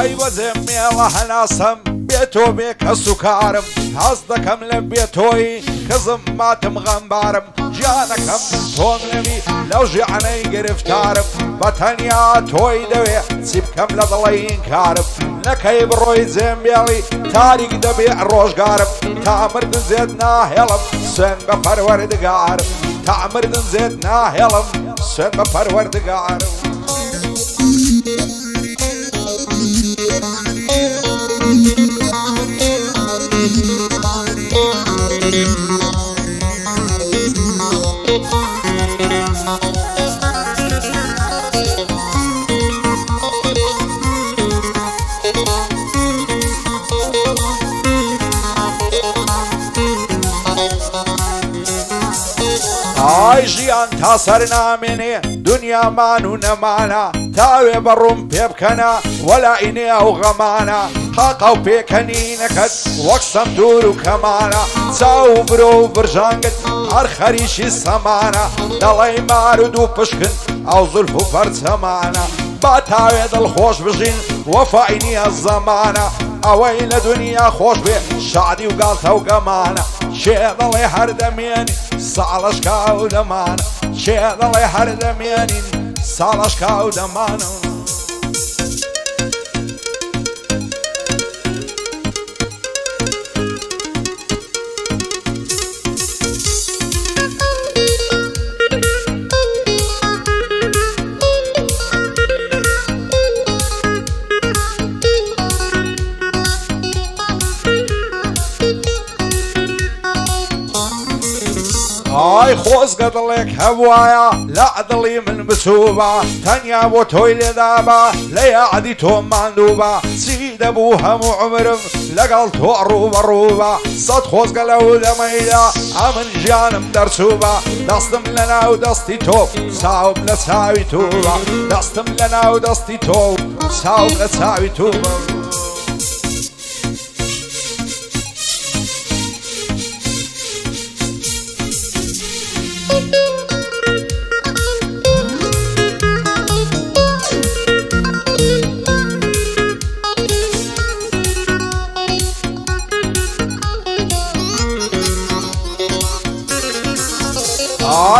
ئای بەجێم مێڵە هەناسەم بێتۆ بێ کەس و کارم هەز دەکەم لە بێتۆی کەزم ماتم غەمبارم گیانەکەم تۆم نەبی لەو ژیانەی گرفتارم بە تەنیا تۆی دەوێ چی بکەم لە دڵەی کارم نەکەی بڕۆی جێمبێڵی تاریک دەبێ ڕۆژگارم تا مردن زێت ناهێڵم سوێن بە پەروەردگارم تا مردن زێت ناهێڵم سوێن بە پەروەردگارم ئای ژیان تا سەر نامێنێ دنیامان و نەمانە تاوێ بەڕوم پێ بکەنە وەلای ئەو غەمانە قاقا و پێکەنینەکەت وەک سەمدور و کەمانە چاو برۆ و برژانگت هەر خەریشی سەمانە دەڵێی مارود و پشکن ئەو زولف و پەرچەمانە با تاوێ دڵخۆش بژین وەفای نییە زەمانە ئەوەی لە دنیا خۆش بێ شادی و گاڵتە و گەمانە شێ دەڵێ هەردەمێنی ساڵەشکا و دەمانە شێ دەڵێ هەردەمێنین ساڵەشکا و دەمانە ئای خۆزگە دڵێک هەبوایە لە دڵی من بچووبە تەنیا بۆ تۆی لێدابە لە یادی تۆ ماندووبە چی دەبوو هەموو عمرم لەگەڵ تۆ ڕووبەڕووبە سەد خۆزگە لەو دەمەیدا ئەمن ژیانم دەرچووبە دەستم لە ناو دەستی تۆ چاوم لە چاوی تووبە دەستم لە ناو دەستی تۆ چاوم لە چاوی تووبە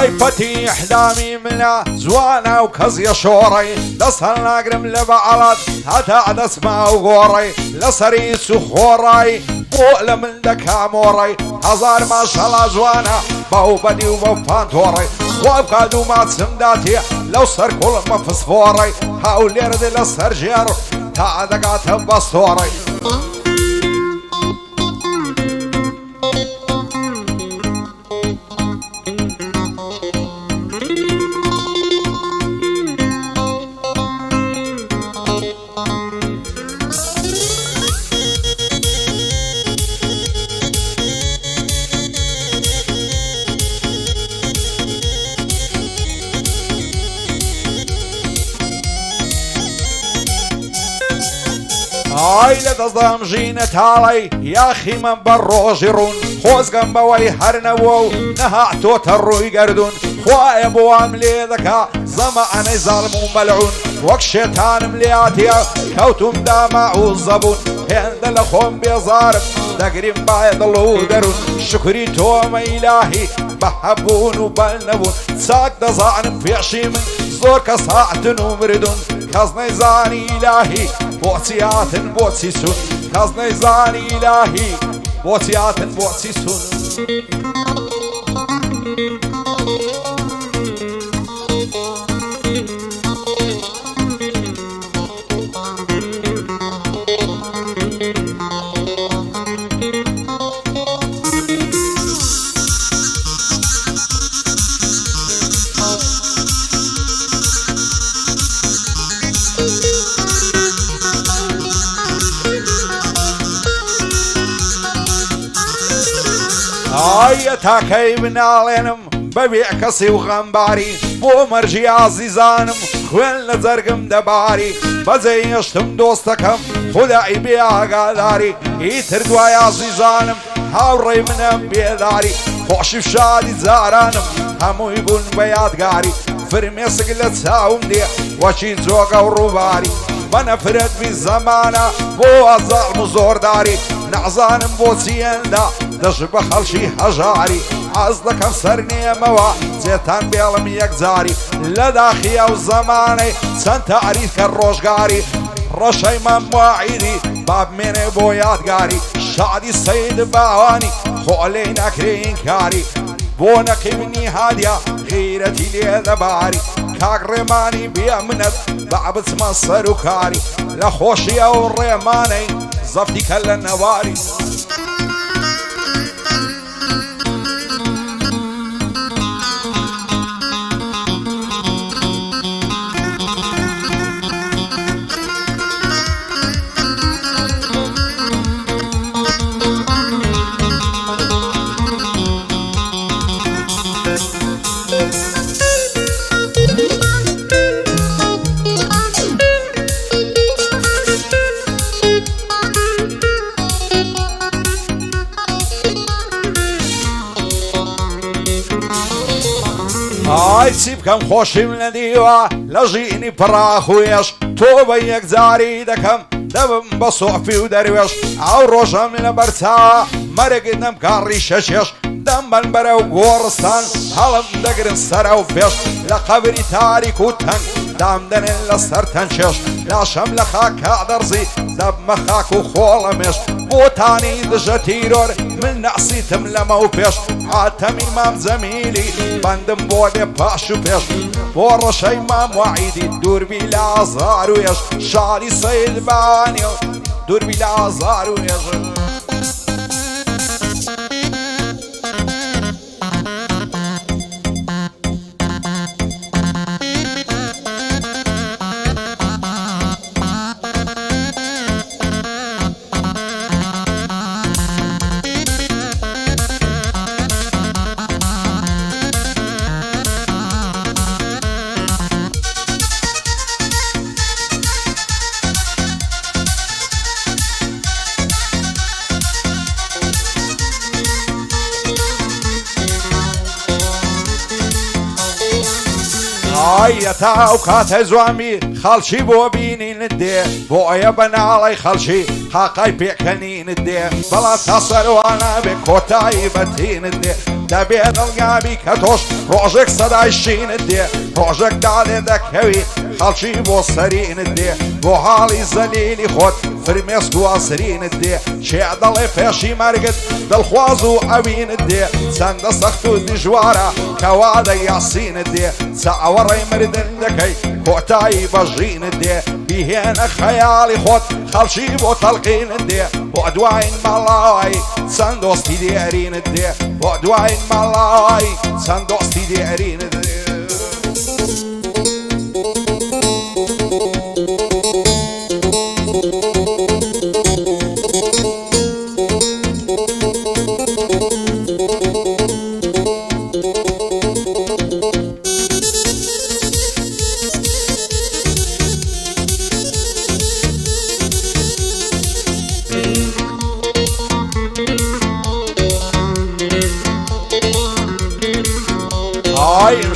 ئای پەتی ئەحلامی منە جوانە و کەزیە شۆڕەی دەست هەڵ ناگرم لە بەعەڵەت هەتا دەستما و گۆڕەی لەسەری سوخۆڕای بۆ لە من دەکا مۆڕەی هەزار ماشەڵا جوانە بەو بەدی و بەو پانتۆڕەی خوا بکات و ماچمدا تێ لەو سەر کوڵمە فسفۆڕەی هەولێردە لە سەر ژێڕ تا دەگاتە بەستۆڕەی ئای لە دەستدام ژینە تاڵی یاخی من بە ڕۆژی ڕوون خۆزگەم بەوەی هەرنەوە و نەهاتۆتە ڕووی گەردون خوایە بۆوام لێ دەکا زەمانەی زاڵم و مەلعون وەک شێتانم لێاتیە کەوتم داما و زەبوون هێندە لە خۆم بێزارم دەگریم باە دڵ و دەروون شکری تۆمە ئیلاهی بە هەبوون و بەل نەبوون چاک دەزانم پێشی من زۆر کەس هاتن و مردون کەس نەیزانی ئیلاهی بۆچی هاتن بۆچی سون کەس نەیزانی ئیلاهی بۆچی هاتن بۆچی سون ئایە تاکەی بناڵێنم بەبێ کەسی و غەمباری بۆ مەرجی ئازیزانم خوێن لە جەرگم دەباری بەجێی هێشتم دۆستەکەم خودای بێ ئاگاداری ئیتر دوای ئازیزانم هاوڕێی منم بێداری خۆشی شادی جارانم هەمووی بوون بە یادگاری فرمێسک لە چاوم دێ وەچی جۆگە و ڕووباری بنفرد بالزمانة بو الظلم زورداري نعزانم بو سيندا دش بخلشي هجاري عزدك افسرني موا زيتان بيلم يكزاري لداخي او زماني سن تعريف الروشقاري رشي من واعيدي باب مني بو يادقاري شادي سيد باواني خولينا كرين كاري بونك مني هادية غيرتي لي ذباري كاغرماني بيمنت بعبس مصر وكاري لخوشي او الريماني زفتي كل النواري هاي سيب كم خوشي من ديوا لجيني براخويش توبا يكزاري دكم دبم بصوفي ودرويش او روشا من برسا مرق دم كاري ششيش دم البرا وقورستان هلم دقر السرا وفيش لقبري تاريك وتن دام دن الا سرتنشش لا شمل خاك درزي دب مخاك وخولمش بوتاني دجتيرور من نعسي تملما وفيش عاتمي مام زميلي بندم بودي باشو فيش بور شي مام وعيدي دور بلا زار ويش شاري سيد بانيو دور بلا زار ويش يتا وكات زوامي خالشي بو بيني ندي بو يبن علي خالشي حقاي بيكني ندي بلا تصل وانا بكوتاي بتي ندي دبيد القابي كتوش روجك صداي شي ندي روجك دالي دكوي خالشي بو سري ندي بو حالي زليلي خود فرميسكو عصري ندي شي ضلي فيشي مرقد دالخوازو اوي ندي سند سختو دي جوارا كوادا ياسين ندي ساوري مردن دكي كوتاي بجين ندي بيهنا خيالي خود خالشي بو تلقين ندي بودواين مالاي سندوستي ديرين ندي بودواين مالاي سندوستي ديرين ندي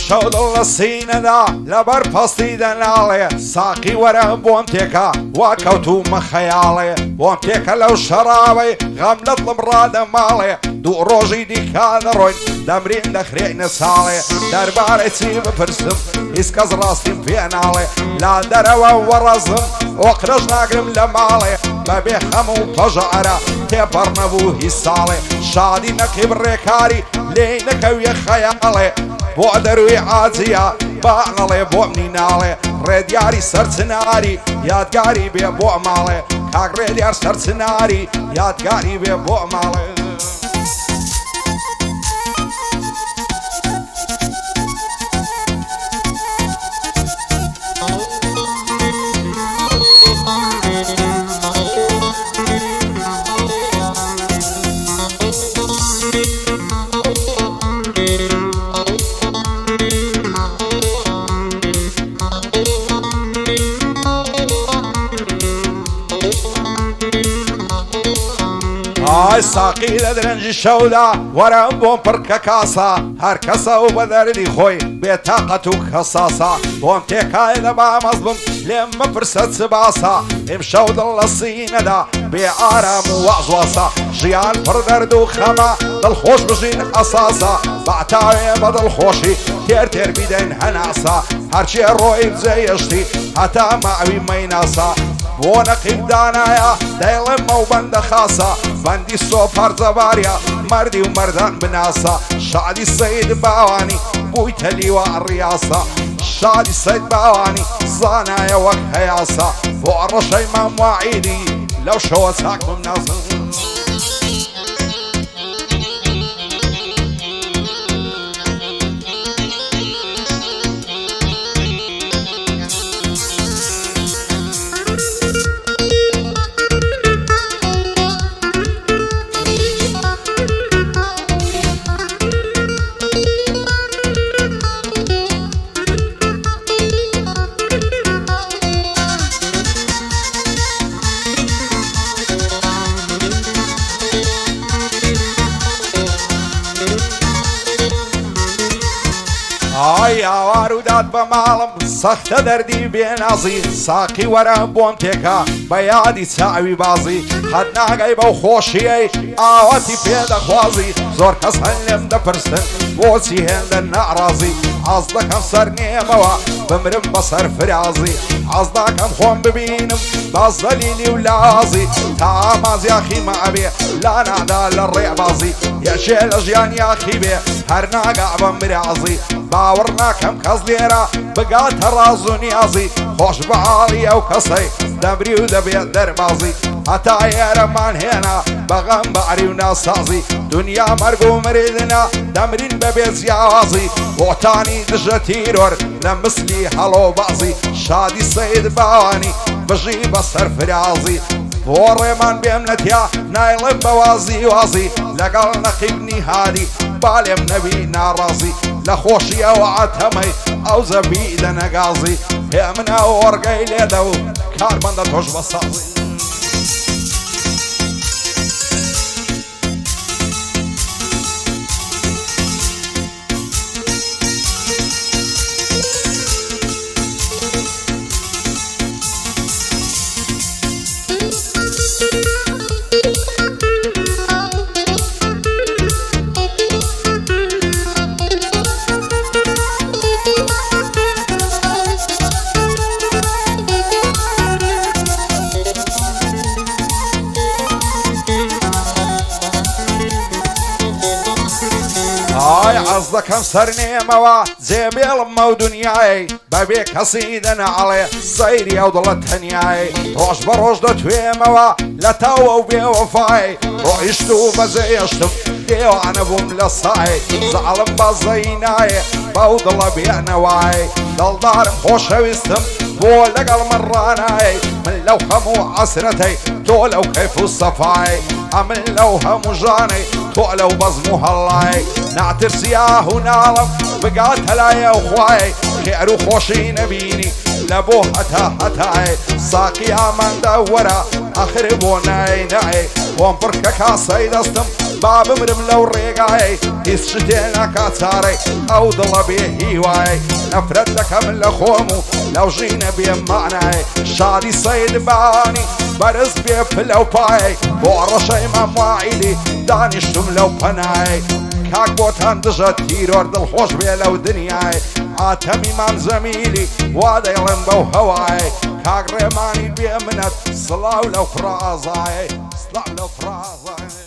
مشود السينة دا لبر فصلي دنالي ساقي ورا بومتيكا وكوتو مخيالي بومتيكا لو شرابي غملت المرادة مالي دو روجي دي كادروين دمرين دخرين سالي درباري تسيب فرسم اسكاز راستي فينالي لا دروا ورزم وقرج ناقرم لمالي ببي خمو فجعرة تبر نبوهي سالي شادي نكي بريكاري لينك ويا خيالي بودروي عازيا باغلي بو منينالي ريدياري سرسناري يادقاري بي بو مالي كاك ريديار سرسناري يادقاري بي بو مالي ئای ساقی لە درەنجی شەودا وەرە بۆم پڕکە کاسە هەر کەسە و بە دەردی خۆی بێتاقەت و کەساسە بۆم تێکای لە بامەز بم لێم مەپرسە چ باسە ئێمشەو دڵ لە سینەدا بێ ئارام و وەزواسە ژیان پڕ دەرد و خەمە دڵخۆش بژین ئەساسە بەعتاوێ بە دڵخۆشی تێر تێر بیدەین هەناسە هەرچیە ڕۆی بجێیشتی هەتا ماوی مەیناسە بۆ نەقیب دانایە دەیڵێ مەو بەندە خاسە بەندی سۆپەر جەباریە مەردی و مەردان بناسە شادی سەید باوانی بوویتە لیوە ڕیاسە شادی سەید باوانی زانایە وەک هەیاسە بۆ ڕەشەی مامواعیدی لەو شەوە چاک بمناسن ئای ئاوار و داد بە ماڵم سەختە دەردی بێنازی ساقی وەرە بۆم تێکە بە یادی چاوی بازی هەر ناگەی بەو خۆشیەی ئاوەتی پێدەخوازی زۆر کەس هەن لێم دەپرسن بۆچی هێندە ناڕازی ئاز دەکەم سەر نێمەوە بمرم بەسەر فرازی ئاز داکەم خۆم ببینم باز دەلیلی و لازی تا ئامازیاخی مەبێ لا نادا لە ڕێبازی یەکێ لە ژیان یاخی بێ هەر ناگا بەم برازی باوەڕ ناکەم کەس لێرە بگاتە ڕاز و نیازی خۆش بە حاڵی ئەو کەسەی دەمری و دەبێت دەربازی هەتا ئێرەمان هێنا بەغەم بەعری و ناسازی دنیا مەرگ و مریدنە دەمرین بەبێ جیاوازی بۆتانی دژە تیرۆر لە مسلی هەڵۆ بازی شادی سەید باوانی بژی بەسەر فرازی بۆ ڕێمان بێم نەتیا نایڵێم بەوازی وازی لەگەڵ نەقیبنی هادی بالێم نەبی ناڕازی لە خۆشی ئەوە عەتەمەی ئەو زەبی دەنەگازی هێ منە وەڕگەی لێدە و کاربەندە تۆش بەسازی ئای عەز دەکەم سەر نێمەوە جێبێڵم ئەو دونیای بەبێ کەسی دەنەعەڵێ سەیری ئەو دڵە تەنیای ڕۆژ بە ڕۆژ دەتوێمەوە لە تاوە و بێوەفای ڕۆیشت و بەجێشتم دێوانە بووم لە سای زەعڵم بەزەی نایێ بەو دڵە بێنەوای دڵدارم خۆشەویستم بۆ لەگەڵ من ڕانای من لەو هەموو عەسرەتەی تۆ لەو کەیف و سەفای ئەمن لەو هەموو ژانەی تۆ لەو بەزم و هەڵای ناترسیاه و ناڵم بگاتە لایە و خوای خێر و خۆشی نەبینی لە بۆ هەتا هەتای ساقی ئاماندا وەرە ئەخر بۆ نای نای بۆم پڕکە کاسەی دەستم با بمرم لەو ڕێگای هیچ شتێ ناکات چارەی ئەو دڵە بێ هیوای نەفرەت دەکەم لە خۆم و لەو ژینە بێ مانای شادی سەید باوانی بەرز بێ پلە و پای بۆ ڕەشەی مەمواعیدی دانیشتم لەو پەنای کاک بۆتان دژە تیرۆر دڵخۆش بێ لەو دنیای ئاتەمی مام زەمیلی وا دەیڵێم بەو هەوای کاک ڕێمانی بێ منەت سڵاو لەو فرازای سڵاو لەو فرازای